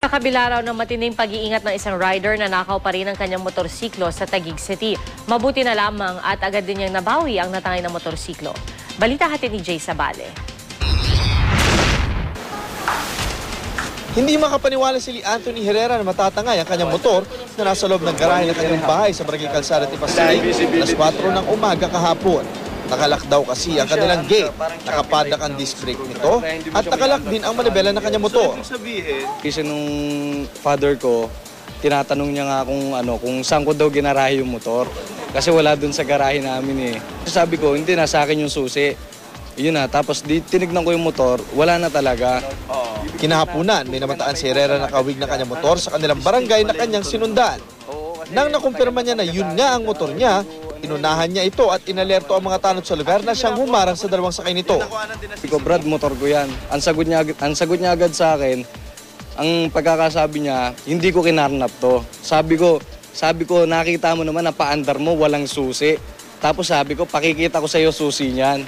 Sa kabila raw ng matinding pag-iingat ng isang rider, nanakaw pa rin ang kanyang motorsiklo sa Taguig City. Mabuti na lamang at agad din niyang nabawi ang natangay na motorsiklo. Balita hatid ni Jay Sabale. Hindi makapaniwala si Anthony Herrera na matatangay ang kanyang motor na nasa loob ng garahe ng kanyang bahay sa Barangay Calzada, Tipasig, alas 4 ng umaga kahapon. Nakalak daw kasi ang kanilang gate, nakapadak ang disc brake nito at nakalak din ang manibela ng kanyang motor. Kasi nung father ko, tinatanong niya nga kung saan ko daw ginarahe yung motor. Kasi wala dun sa garahe namin eh. Sabi ko, hindi, nasa akin yung susi. Yun na, tapos tinignan ko yung motor, wala na talaga. Kinahapunan, may namataan si Herrera na kawig ng kanyang motor sa kanilang barangay na kanyang sinundan. Nang nakumpirma niya na yun nga ang motor niya, inunahan niya ito at inalerto ang mga tanod sa lugar na siyang humarang sa dalawang sakay nito. Sabi ko, Brad, motor ko yan. Ang sagot niya agad sa akin, ang pagkakasabi niya, hindi ko kinarnap to. Sabi ko, nakita mo naman na paandar mo, walang susi. Tapos sabi ko, pakikita ko sa iyo susi niyan.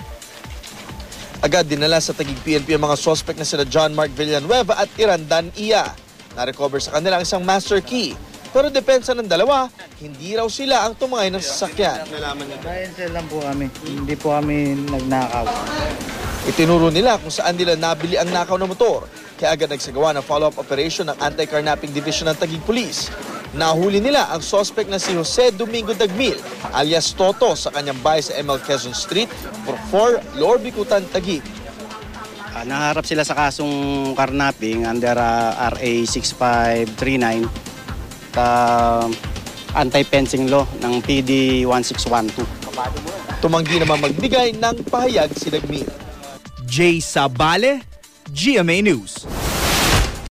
Agad dinala sa Taguig PNP ang mga suspect na sila John Mark Villanueva at Irandan Iya. Na-recover sa kanila ang isang master key. Pero depensa ng dalawa, hindi raw sila ang tumangay ng sasakyan. Dahil lang po kami, hindi po kami nagnakaw. Itinuro nila kung saan nila nabili ang nakaw na motor. Kaya agad nagsagawa ng follow-up operation ng Anti-Carnapping Division ng Taguig Police. Nahuli nila ang suspect na si Jose Domingo Dagmil alias Toto sa kanyang bahay sa ML Quezon Street for 4 Lower Bicutan, Taguig. Naharap sila sa kasong carnapping under RA 6539, anti-fencing law ng PD 1612. Tumanggi naman magbigay ng pahayag si Dagmil. Jay Sabale, GMA News.